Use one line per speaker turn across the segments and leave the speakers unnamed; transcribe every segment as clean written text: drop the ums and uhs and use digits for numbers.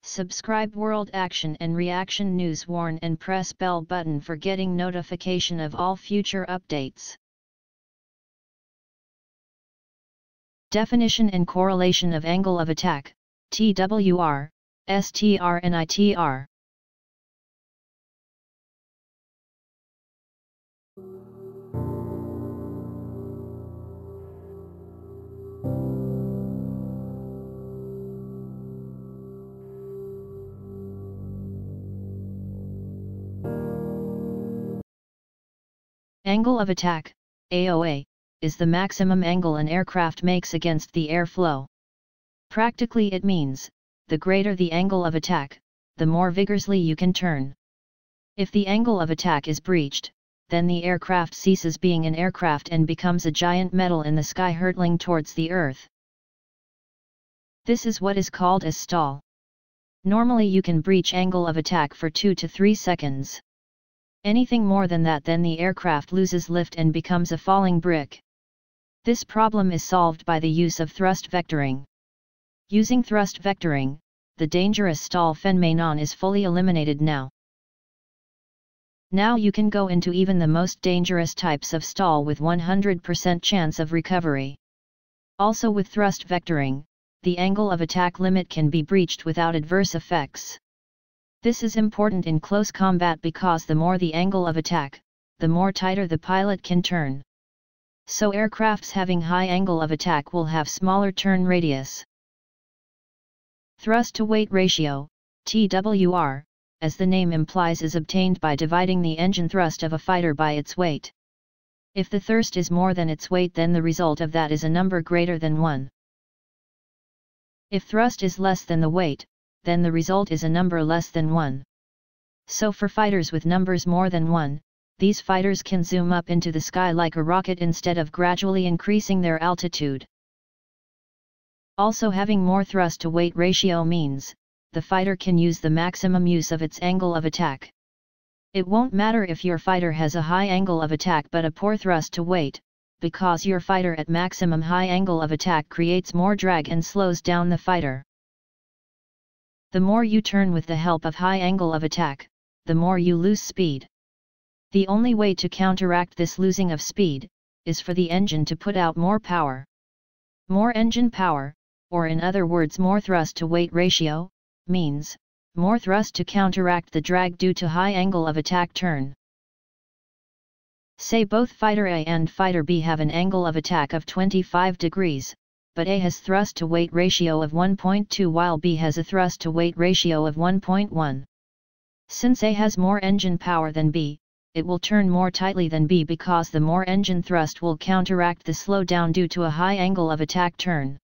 Subscribe World Action and Reaction News, warn and press bell button for getting notification of all future updates. Definition and correlation of angle of attack, TWR, STR and ITR. Angle of attack, AOA, is the maximum angle an aircraft makes against the airflow. Practically it means, the greater the angle of attack, the more vigorously you can turn. If the angle of attack is breached, then the aircraft ceases being an aircraft and becomes a giant metal in the sky hurtling towards the earth. This is what is called as stall. Normally you can breach angle of attack for 2 to 3 seconds. Anything more than that, then the aircraft loses lift and becomes a falling brick. This problem is solved by the use of thrust vectoring. Using thrust vectoring, the dangerous stall phenmenon is fully eliminated now. Now you can go into even the most dangerous types of stall with 100% chance of recovery. Also with thrust vectoring, the angle of attack limit can be breached without adverse effects. This is important in close combat because the more the angle of attack, the more tighter the pilot can turn. So aircrafts having high angle of attack will have smaller turn radius. Thrust to weight ratio, TWR, as the name implies, is obtained by dividing the engine thrust of a fighter by its weight. If the thrust is more than its weight, then the result of that is a number greater than 1. If thrust is less than the weight, then the result is a number less than 1. So for fighters with numbers more than 1, these fighters can zoom up into the sky like a rocket instead of gradually increasing their altitude. Also, having more thrust to weight ratio means, the fighter can use the maximum use of its angle of attack. It won't matter if your fighter has a high angle of attack but a poor thrust to weight, because your fighter at maximum high angle of attack creates more drag and slows down the fighter. The more you turn with the help of high angle of attack, the more you lose speed. The only way to counteract this losing of speed, is for the engine to put out more power. More engine power, or in other words more thrust to weight ratio, means, more thrust to counteract the drag due to high angle of attack turn. Say both fighter A and fighter B have an angle of attack of 25 degrees. But A has thrust to weight ratio of 1.2 while B has a thrust to weight ratio of 1.1. Since A has more engine power than B, it will turn more tightly than B because the more engine thrust will counteract the slowdown due to a high angle of attack turn.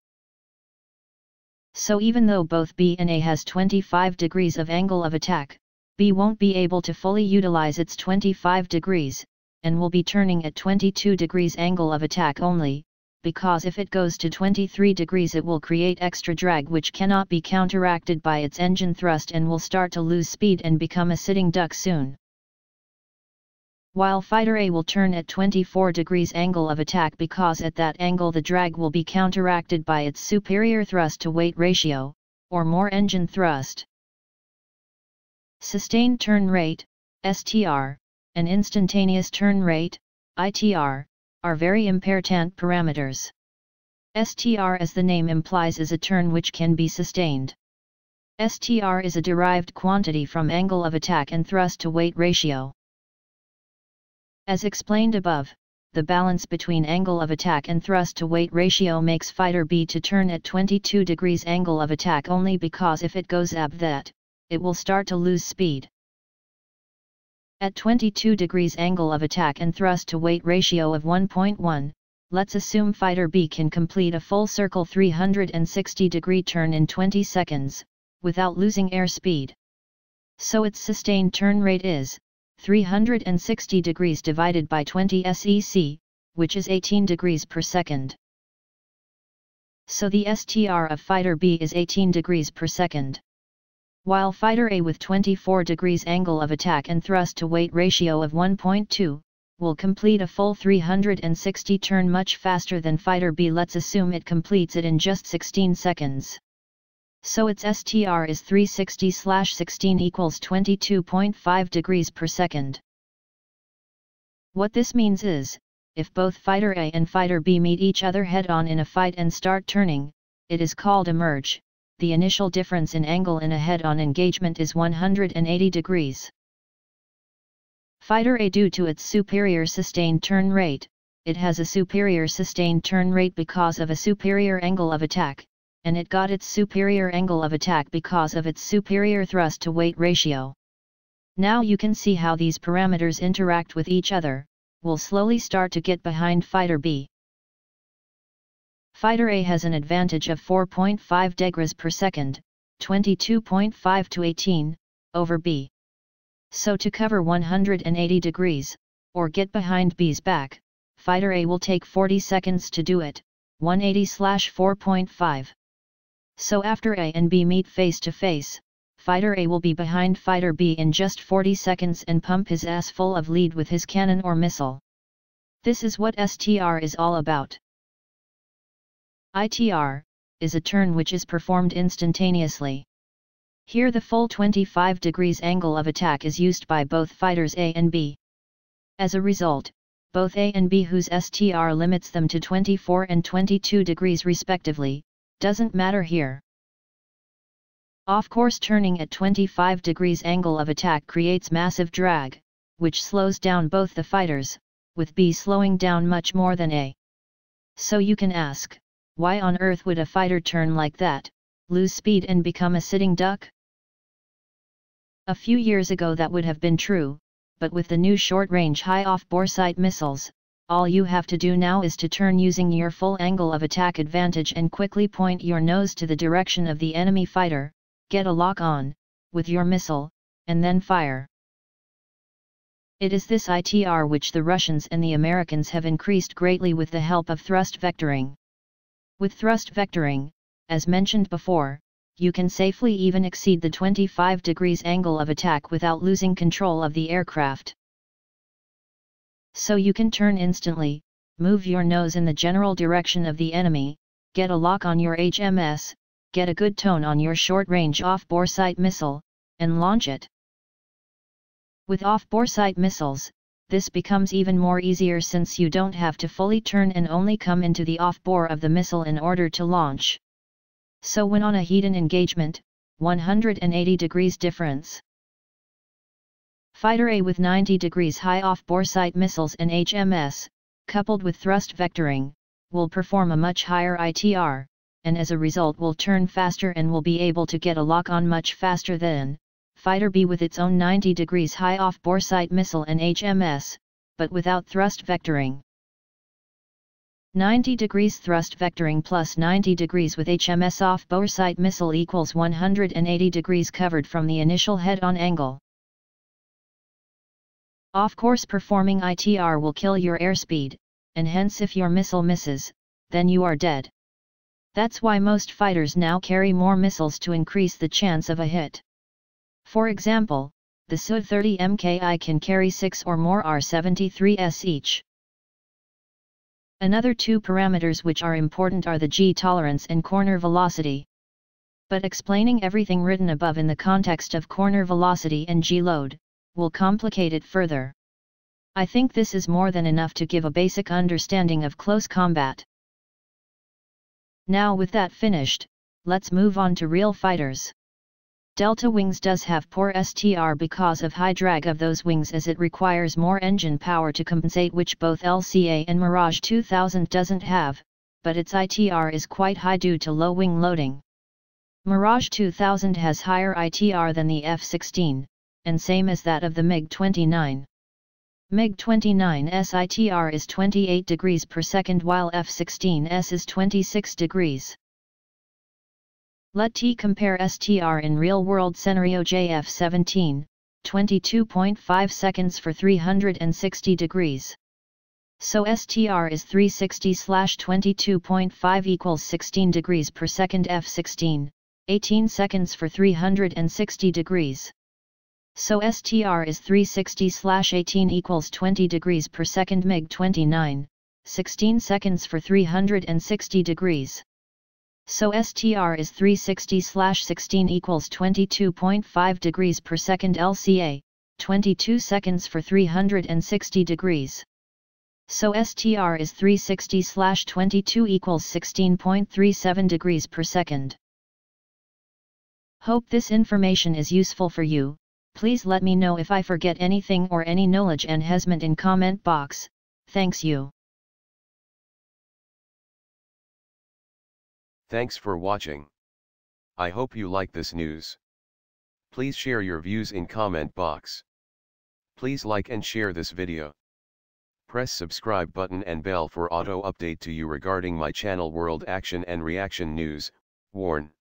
So even though both B and A has 25 degrees of angle of attack, B won't be able to fully utilize its 25 degrees, and will be turning at 22 degrees angle of attack only, because if it goes to 23 degrees it will create extra drag which cannot be counteracted by its engine thrust and will start to lose speed and become a sitting duck soon. While fighter A will turn at 24 degrees angle of attack because at that angle the drag will be counteracted by its superior thrust to weight ratio, or more engine thrust. Sustained turn rate, STR, and instantaneous turn rate, ITR, are very important parameters. STR, as the name implies, is a turn which can be sustained. STR is a derived quantity from angle of attack and thrust to weight ratio. As explained above, the balance between angle of attack and thrust to weight ratio makes fighter B to turn at 22 degrees angle of attack only because if it goes above that, it will start to lose speed. At 22 degrees angle of attack and thrust to weight ratio of 1.1, let's assume fighter B can complete a full circle 360-degree turn in 20 seconds, without losing airspeed. So its sustained turn rate is 360 degrees divided by 20 sec, which is 18 degrees per second. So the STR of fighter B is 18 degrees per second. While fighter A with 24 degrees angle of attack and thrust to weight ratio of 1.2, will complete a full 360 turn much faster than fighter B. Let's assume it completes it in just 16 seconds. So its STR is 360/16 equals 22.5 degrees per second. What this means is, if both fighter A and fighter B meet each other head-on in a fight and start turning, it is called a merge. The initial difference in angle in a head-on engagement is 180 degrees. Fighter A, due to its superior sustained turn rate, it has a superior sustained turn rate because of a superior angle of attack, and it got its superior angle of attack because of its superior thrust-to-weight ratio. Now you can see how these parameters interact with each other. We'll slowly start to get behind fighter B. Fighter A has an advantage of 4.5 degrees per second, 22.5 to 18, over B. So to cover 180 degrees, or get behind B's back, fighter A will take 40 seconds to do it, 180/4.5. So after A and B meet face to face, fighter A will be behind fighter B in just 40 seconds and pump his ass full of lead with his cannon or missile. This is what STR is all about. ITR is a turn which is performed instantaneously. Here the full 25 degrees angle of attack is used by both fighters A and B. As a result, both A and B, whose STR limits them to 24 and 22 degrees respectively, doesn't matter here. Off-course turning at 25 degrees angle of attack creates massive drag, which slows down both the fighters, with B slowing down much more than A. So you can ask, why on earth would a fighter turn like that, lose speed and become a sitting duck? A few years ago that would have been true, but with the new short-range high off-bore sight missiles, all you have to do now is to turn using your full angle of attack advantage and quickly point your nose to the direction of the enemy fighter, get a lock on, with your missile, and then fire. It is this ITR which the Russians and the Americans have increased greatly with the help of thrust vectoring. With thrust vectoring, as mentioned before, you can safely even exceed the 25 degrees angle of attack without losing control of the aircraft. So you can turn instantly, move your nose in the general direction of the enemy, get a lock on your HMS, get a good tone on your short-range off-bore sight missile, and launch it. With off-bore sight missiles, this becomes even more easier since you don't have to fully turn and only come into the off-bore of the missile in order to launch. So when on a heat-on engagement, 180 degrees difference. Fighter A with 90 degrees high off-bore sight missiles and HMS, coupled with thrust vectoring, will perform a much higher ITR, and as a result will turn faster and will be able to get a lock on much faster than Fighter B with its own 90 degrees high off-bore sight missile and HMS, but without thrust vectoring. 90 degrees thrust vectoring plus 90 degrees with HMS off-bore sight missile equals 180 degrees covered from the initial head-on angle. Off-course performing ITR will kill your airspeed, and hence if your missile misses, then you are dead. That's why most fighters now carry more missiles to increase the chance of a hit. For example, the Su-30 Mki can carry 6 or more R-73s each. Another two parameters which are important are the G tolerance and corner velocity. But explaining everything written above in the context of corner velocity and G load, will complicate it further. I think this is more than enough to give a basic understanding of close combat. Now with that finished, let's move on to real fighters. Delta Wings does have poor STR because of high drag of those wings, as it requires more engine power to compensate, which both LCA and Mirage 2000 doesn't have, but its ITR is quite high due to low wing loading. Mirage 2000 has higher ITR than the F-16, and same as that of the MiG-29. MiG-29's ITR is 28 degrees per second while F-16's is 26 degrees. Let's compare STR in real-world scenario. JF-17, 22.5 seconds for 360 degrees. So STR is 360/22.5 equals 16 degrees per second. F-16, 18 seconds for 360 degrees. So STR is 360/18 equals 20 degrees per second. MiG-29, 16 seconds for 360 degrees. So STR is 360/16 equals 22.5 degrees per second LCA, 22 seconds for 360 degrees. So STR is 360/22 equals 16.37 degrees per second. Hope this information is useful for you. Please let me know if I forget anything or any knowledge enhancement in comment box. Thanks you.
Thanks for watching. I hope you like this news. Please share your views in comment box. Please like and share this video. Press subscribe button and bell for auto update to you regarding my channel World Action and Reaction News. Warn.